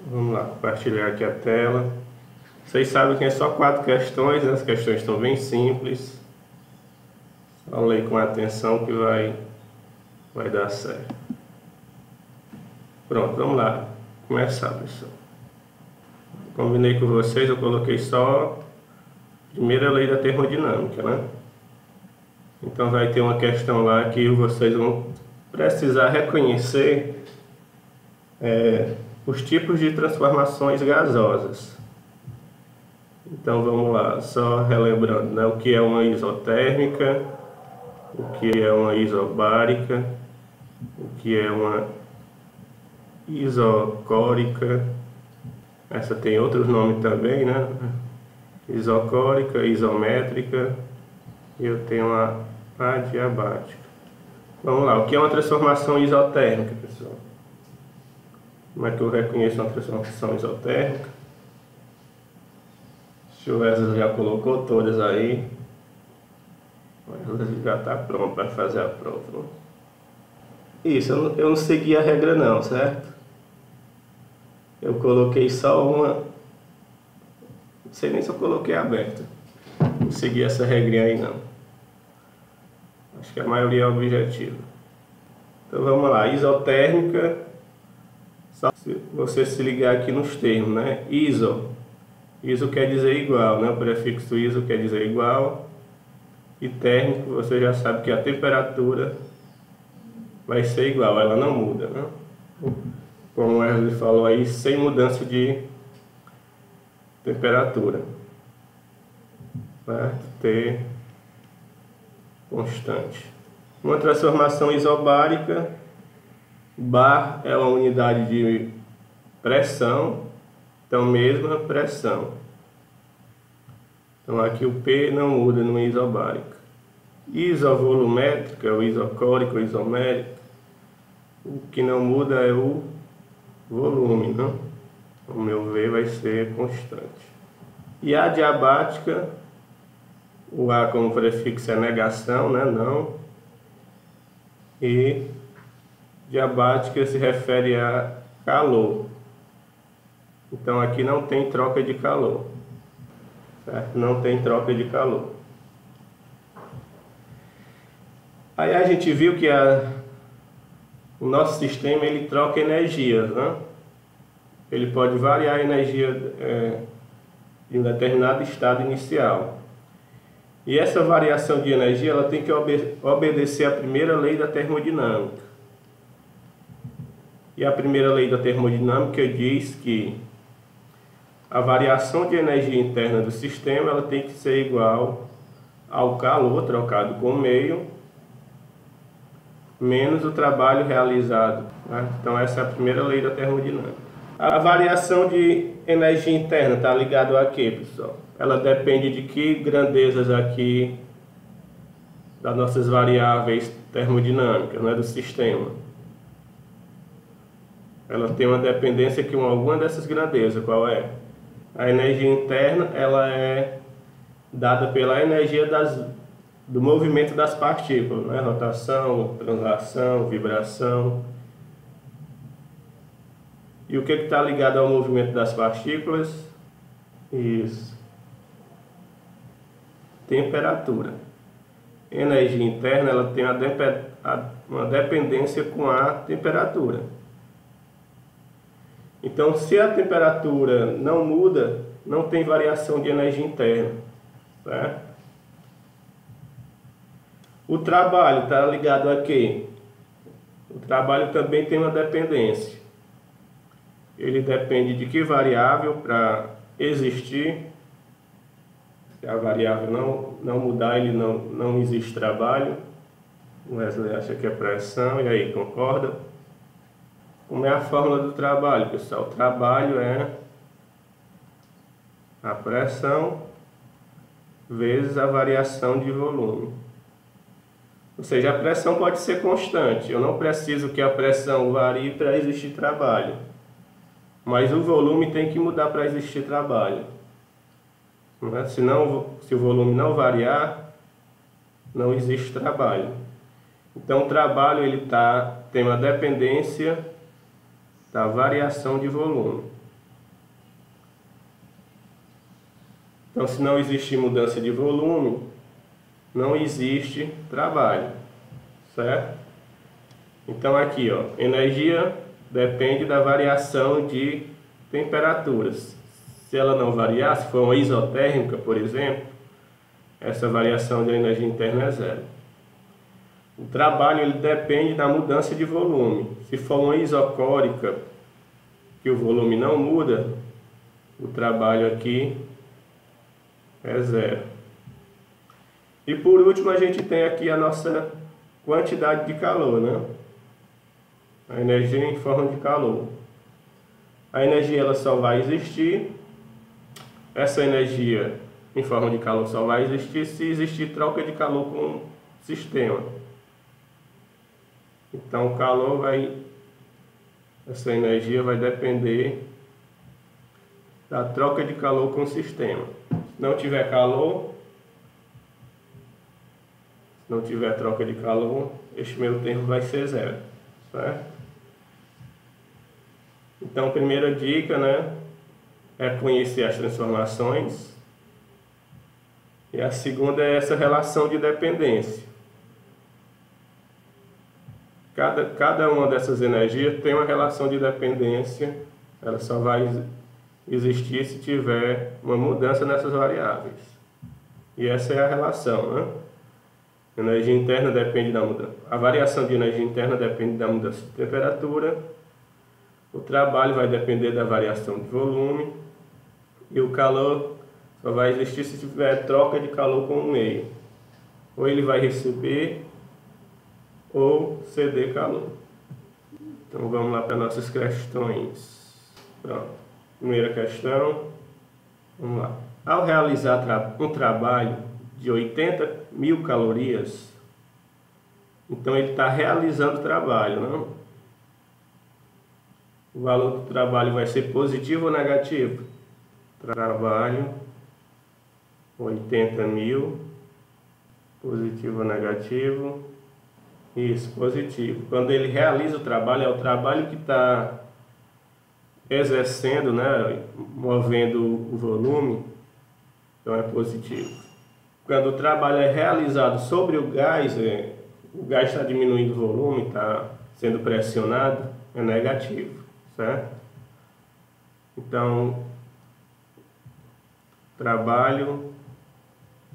Vamos lá, compartilhar aqui a tela. Vocês sabem que é só 4 questões, né? As questões estão bem simples. Só ler com atenção que vai dar certo. Pronto, vamos lá começar, pessoal. Combinei com vocês, eu coloquei só a primeira lei da termodinâmica, né? Então vai ter uma questão lá que vocês vão precisar reconhecer os tipos de transformações gasosas. Então vamos lá, só relembrando, né, o que é uma isotérmica, o que é uma isobárica, o que é uma isocórica. Essa tem outros nomes também, né? Isocórica, isométrica, e eu tenho a adiabática. Vamos lá, o que é uma transformação isotérmica, pessoal? Como é que eu reconheço uma transformação isotérmica? O Wesley já colocou todas aí. O Wesley já está pronto para fazer a prova. Isso, eu não segui a regra não, certo? Eu coloquei só uma. Não sei nem se eu coloquei aberta. Não segui essa regrinha aí não. Acho que a maioria é objetiva. Então vamos lá, isotérmica. Só se você se ligar aqui nos termos, né? Iso quer dizer igual, né? O prefixo iso quer dizer igual. E térmico, você já sabe que a temperatura vai ser igual, ela não muda, né? Como o Wesley falou aí, sem mudança de temperatura. Certo? T constante. Uma transformação isobárica, bar é uma unidade de pressão, então mesma pressão. Então aqui o P não muda numa isobárica. Isovolumétrica, o isocórico, o isomérico, o que não muda é o volume, né? O meu V vai ser constante. E a adiabática, o A como prefixo é negação, né? Não. E diabática se refere a calor. Então aqui não tem troca de calor, certo? Não tem troca de calor. Aí a gente viu que o nosso sistema ele troca energias, né? Ele pode variar a energia de um determinado estado inicial. E essa variação de energia ela tem que obedecer à primeira lei da termodinâmica. E a primeira lei da termodinâmica diz que a variação de energia interna do sistema ela tem que ser igual ao calor trocado com o meio menos o trabalho realizado, né? Então essa é a primeira lei da termodinâmica. A variação de energia interna está ligado a quê, pessoal? Ela depende de que grandezas aqui das nossas variáveis termodinâmicas, né, do sistema. Ela tem uma dependência com alguma dessas grandezas. Qual é? A energia interna ela é dada pela energia do movimento das partículas, né? Rotação, translação, vibração. E o que está ligado ao movimento das partículas? Isso. Temperatura. Energia interna ela tem uma dependência com a temperatura. Então, se a temperatura não muda, não tem variação de energia interna, certo? O trabalho está ligado a quê? O trabalho também tem uma dependência. Ele depende de que variável para existir. Se a variável não mudar, ele não existe trabalho. O Wesley acha que é pressão, e aí, concorda? Como é a fórmula do trabalho, pessoal? O trabalho é a pressão vezes a variação de volume. Ou seja, a pressão pode ser constante. Eu não preciso que a pressão varie para existir trabalho. Mas o volume tem que mudar para existir trabalho. Senão, se o volume não variar, não existe trabalho. Então o trabalho ele tem uma dependência da variação de volume. Então, se não existe mudança de volume, não existe trabalho, certo? Então aqui, ó, energia depende da variação de temperaturas. Se ela não variar, se for uma isotérmica, por exemplo, essa variação de energia interna é zero. O trabalho ele depende da mudança de volume. Se for uma isocórica, que o volume não muda, o trabalho aqui é zero. E por último a gente tem aqui a nossa quantidade de calor, né? A energia em forma de calor. A energia ela só vai existir, essa energia em forma de calor só vai existir se existir troca de calor com o sistema. Então o calor essa energia vai depender da troca de calor com o sistema. Se não tiver calor, se não tiver troca de calor, este meio termo vai ser zero, certo? Então, a primeira dica, né, é conhecer as transformações. E a segunda é essa relação de dependência. Cada uma dessas energias tem uma relação de dependência. Ela só vai existir se tiver uma mudança nessas variáveis. E essa é a relação, né? A energia interna depende da mudança. A variação de energia interna depende da mudança de temperatura. O trabalho vai depender da variação de volume. E o calor só vai existir se tiver troca de calor com o meio. Ou ele vai receber ou ceder calor. Então vamos lá para nossas questões. Pronto. Primeira questão. Vamos lá. Ao realizar um trabalho de 80.000 calorias, então ele está realizando o trabalho, não? O valor do trabalho vai ser positivo ou negativo? Trabalho 80.000, positivo ou negativo? Isso, positivo. Quando ele realiza o trabalho, é o trabalho que está exercendo, né, movendo o volume, então é positivo. Quando o trabalho é realizado sobre o gás está diminuindo o volume, está sendo pressionado, é negativo, certo? Então, trabalho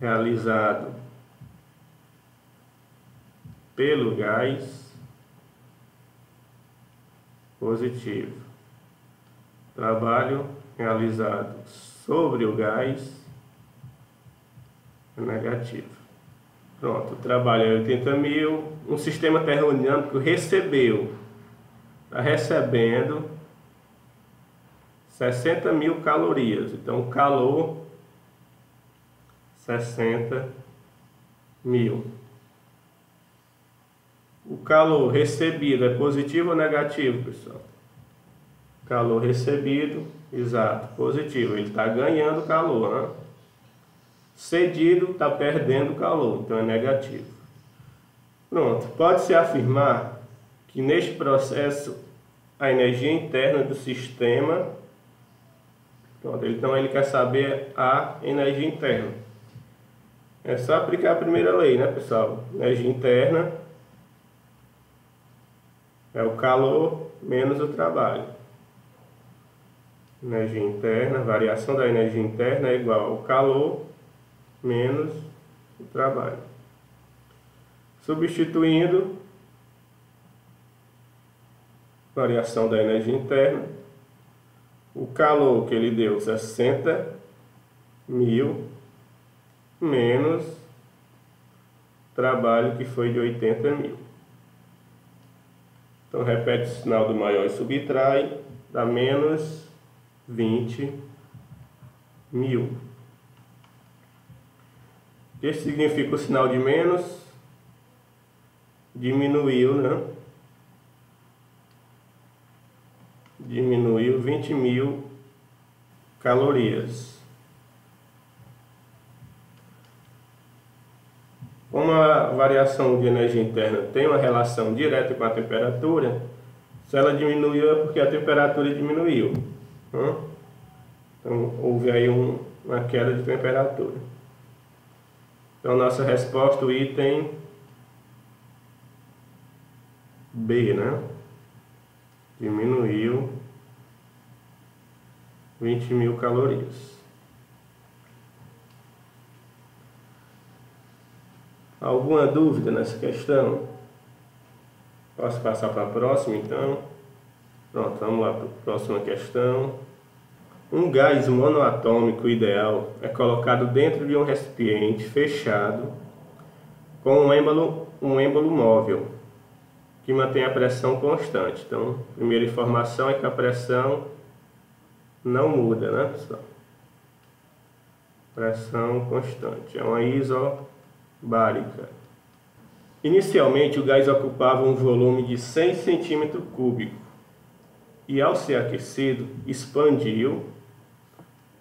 realizado pelo gás, positivo. Trabalho realizado sobre o gás, é negativo. Pronto, o trabalho é 80.000. Um sistema termodinâmico recebeu, está recebendo 60.000 calorias. Então, calor 60.000. O calor recebido é positivo ou negativo, pessoal? Calor recebido, exato, positivo. Ele está ganhando calor, né? Cedido está perdendo calor, então é negativo. Pronto, pode-se afirmar que neste processo a energia interna do sistema, pronto, então ele quer saber a energia interna. É só aplicar a primeira lei, né, pessoal? Energia interna é o calor menos o trabalho. Energia interna, variação da energia interna é igual ao calor menos o trabalho. Substituindo variação da energia interna, o calor que ele deu 60.000 menos trabalho que foi de 80.000. Então repete o sinal do maior e subtrai, dá menos 20.000. O que significa o sinal de menos? Diminuiu, né? Diminuiu 20.000 calorias. Como a variação de energia interna tem uma relação direta com a temperatura, se ela diminuiu é porque a temperatura diminuiu. Então houve aí uma queda de temperatura. Então, nossa resposta, o item B, né? Diminuiu 20.000 calorias. Alguma dúvida nessa questão? Posso passar para a próxima, então? Pronto, vamos lá para a próxima questão. Um gás monoatômico ideal é colocado dentro de um recipiente fechado com um êmbolo móvel que mantém a pressão constante. Então, a primeira informação é que a pressão não muda, né, pessoal? Pressão constante. É uma isobárica. Inicialmente, o gás ocupava um volume de 100 cm3 e, ao ser aquecido, expandiu.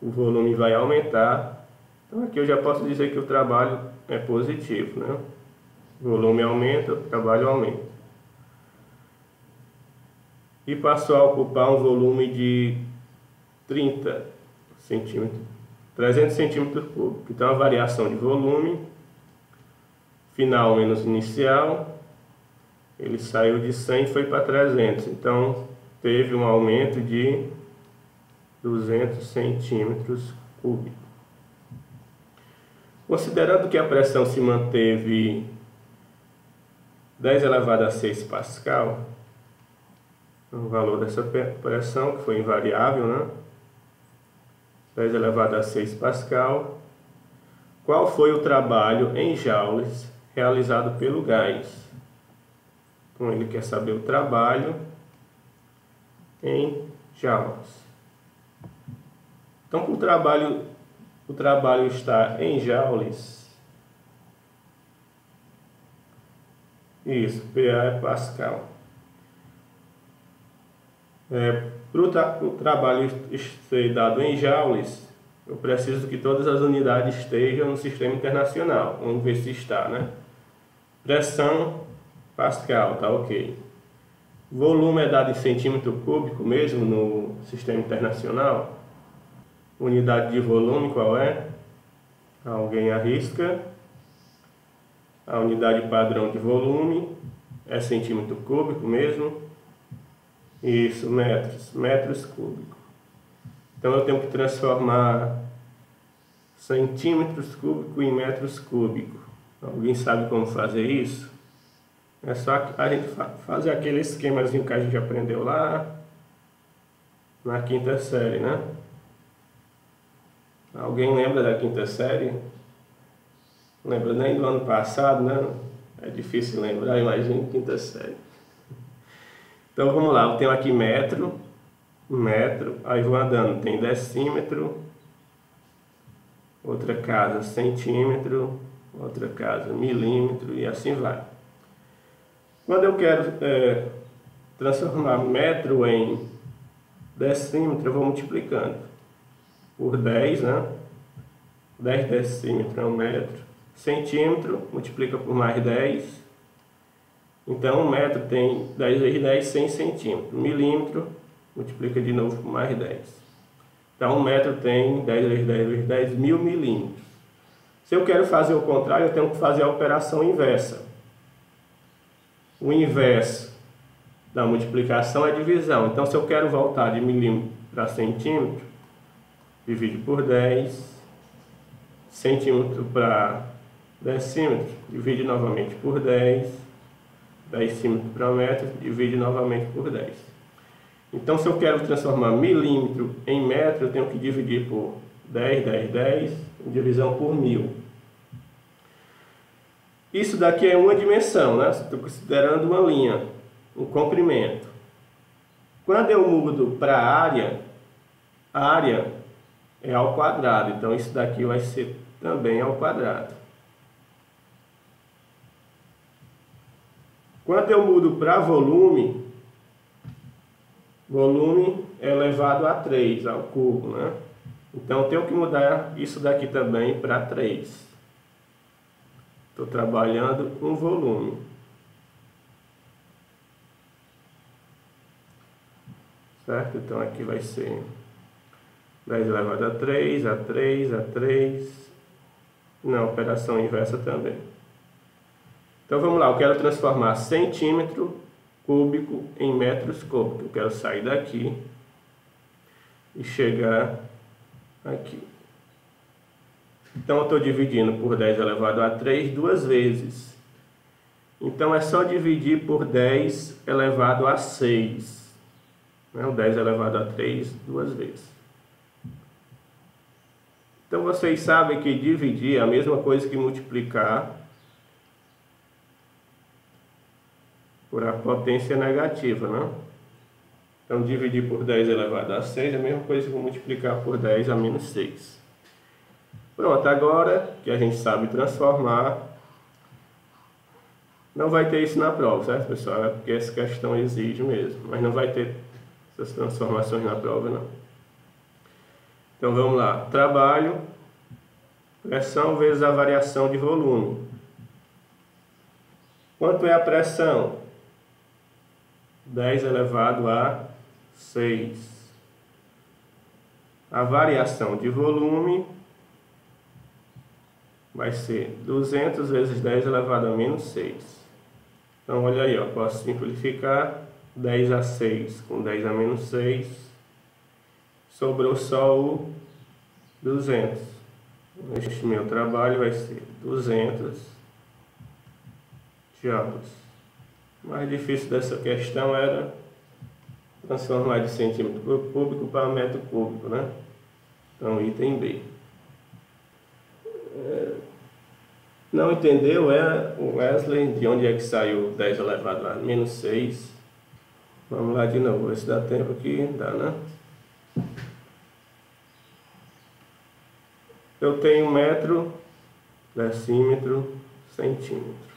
O volume vai aumentar. Então, aqui eu já posso dizer que o trabalho é positivo, né? O volume aumenta, o trabalho aumenta. E passou a ocupar um volume de 300 cm3. Então, a variação de volume, final menos inicial, ele saiu de 100 e foi para 300. Então, teve um aumento de 200 cm3. Considerando que a pressão se manteve 10 elevado a 6 Pascal, o valor dessa pressão, que foi invariável, né? 10 elevado a 6 Pascal. Qual foi o trabalho em joules realizado pelo gás? Então, ele quer saber o trabalho em joules. Então, o trabalho está em joules. Isso, PA é Pascal. Para o trabalho ser dado em joules, eu preciso que todas as unidades estejam no sistema internacional. Vamos ver se está, né? Pressão, Pascal, tá ok. Volume é dado em cm3 mesmo no sistema internacional. Unidade de volume qual é? Alguém arrisca. A unidade padrão de volume é cm3 mesmo. Isso, metros cúbicos. Então eu tenho que transformar centímetros cúbicos em metros cúbicos. Alguém sabe como fazer isso? É só a gente fazer aquele esquemazinho que a gente aprendeu lá na quinta série, né? Alguém lembra da quinta série? Não lembra nem do ano passado, né? É difícil lembrar, imagina quinta série. Então vamos lá, eu tenho aqui metro, aí vou andando, tem decímetro, outra casa centímetro, outra casa milímetro e assim vai. Quando eu quero transformar metro em decímetro, eu vou multiplicando por 10, né? 10 decímetros é 1 metro. Centímetro, multiplica por mais 10. Então, 1 metro tem 10 vezes 10, 100 centímetros. Milímetro, multiplica de novo por mais 10. Então, 1 metro tem 10 vezes 10 vezes 10, 1000 milímetros. Se eu quero fazer o contrário, eu tenho que fazer a operação inversa. O inverso da multiplicação é divisão. Então, se eu quero voltar de milímetro para centímetro, divide por 10. Centímetro para decímetro, divide novamente por 10. Decímetro para metro, divide novamente por 10. Então, se eu quero transformar milímetro em metro, eu tenho que dividir por 10, 10, 10, divisão por 1000. Isso daqui é uma dimensão, né? Estou considerando uma linha, um comprimento. Quando eu mudo para a área é ao quadrado. Então, isso daqui vai ser também ao quadrado. Quando eu mudo para volume, volume é elevado a 3, ao cubo, né? Então, eu tenho que mudar isso daqui também para 3. Estou trabalhando um volume. Certo? Então, aqui vai ser 10 elevado a 3, a 3, a 3. Não, operação inversa também. Então vamos lá, eu quero transformar centímetro cúbico em metros cúbicos. Eu quero sair daqui e chegar aqui. Então eu estou dividindo por 10 elevado a 3 duas vezes. Então é só dividir por 10 elevado a 6. Né? O 10 elevado a 3 duas vezes. Então vocês sabem que dividir é a mesma coisa que multiplicar por a potência negativa, né? Então dividir por 10 elevado a 6 é a mesma coisa que multiplicar por 10 a menos 6. Pronto, agora que a gente sabe transformar, não vai ter isso na prova, certo, pessoal? É porque essa questão exige mesmo, mas não vai ter essas transformações na prova, não. Então vamos lá, trabalho, pressão vezes a variação de volume. Quanto é a pressão? 10 elevado a 6. A variação de volume vai ser 200 vezes 10 elevado a menos 6. Então olha aí, ó, posso simplificar 10 a 6 com 10 a menos 6. Sobrou só o 200. Este meu trabalho vai ser 200 joules. O mais difícil dessa questão era transformar de centímetro cúbico para metro cúbico, né? Então, item B. Não entendeu? É o Wesley, de onde é que saiu 10 elevado a menos 6? Vamos lá de novo, ver se dá tempo aqui. Dá, né? Eu tenho metro, decímetro, centímetro.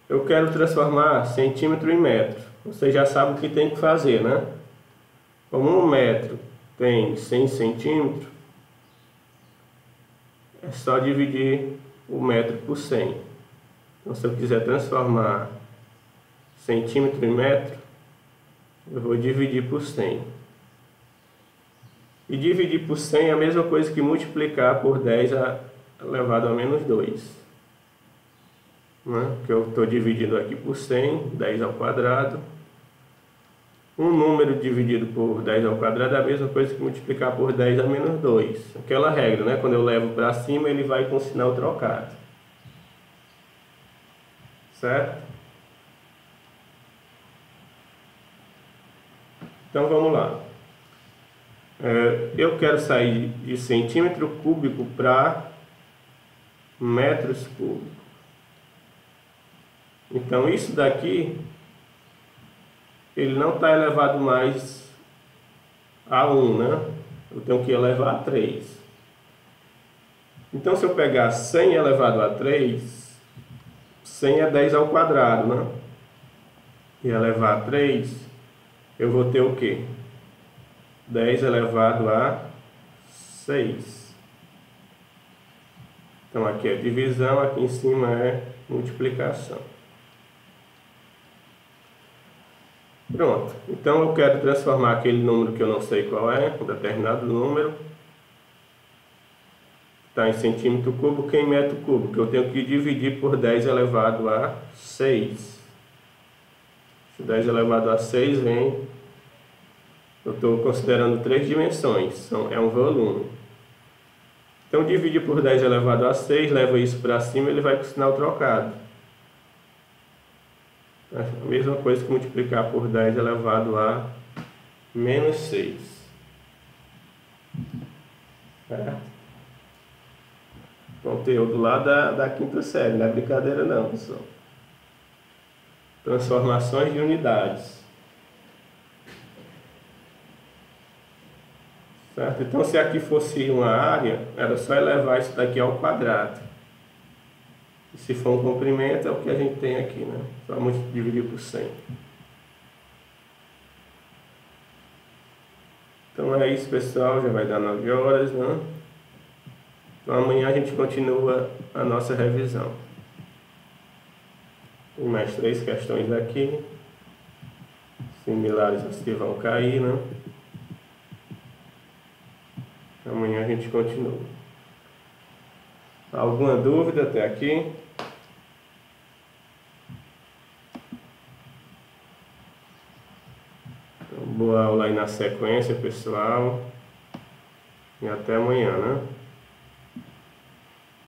Eu quero transformar centímetro em metro. Você já sabe o que tem que fazer, né? Como um metro tem 100 centímetros, é só dividir o metro por 100. Então, se eu quiser transformar centímetro em metro, eu vou dividir por 100. E dividir por 100 é a mesma coisa que multiplicar por 10 elevado a menos 2. Né? Que eu estou dividindo aqui por 100, 10 ao quadrado. Um número dividido por 10 ao quadrado é a mesma coisa que multiplicar por 10 a menos 2. Aquela regra, né? Quando eu levo para cima, ele vai com sinal trocado. Certo? Então vamos lá. Eu quero sair de centímetro cúbico para metros cúbicos. Então isso daqui, ele não está elevado mais a 1, né? Eu tenho que elevar a 3. Então se eu pegar 100 elevado a 3, 100 é 10 ao quadrado, né? E elevar a 3, eu vou ter o quê? 10 elevado a 6. Então aqui é divisão, aqui em cima é multiplicação. Pronto. Então eu quero transformar aquele número que eu não sei qual é, um determinado número, está em centímetro cúbico, em metro cúbico. Eu tenho que dividir por 10 elevado a 6. Se 10 elevado a 6 vem... Eu estou considerando 3 dimensões, é um volume. Então, dividir por 10 elevado a 6, leva isso para cima, ele vai com o sinal trocado. A mesma coisa que multiplicar por 10 elevado a menos 6. Certo? Conteúdo lá da quinta série, não é brincadeira não, pessoal. Transformações de unidades. Certo? Então, se aqui fosse uma área, era só elevar isso daqui ao quadrado. E se for um comprimento, é o que a gente tem aqui, né? Só dividir por 100. Então é isso, pessoal. Já vai dar 9 horas, né? Então amanhã a gente continua a nossa revisão. Tem mais 3 questões aqui, similares às que vão cair, né? Amanhã a gente continua. Alguma dúvida até aqui? Então, boa aula aí na sequência, pessoal. E até amanhã, né?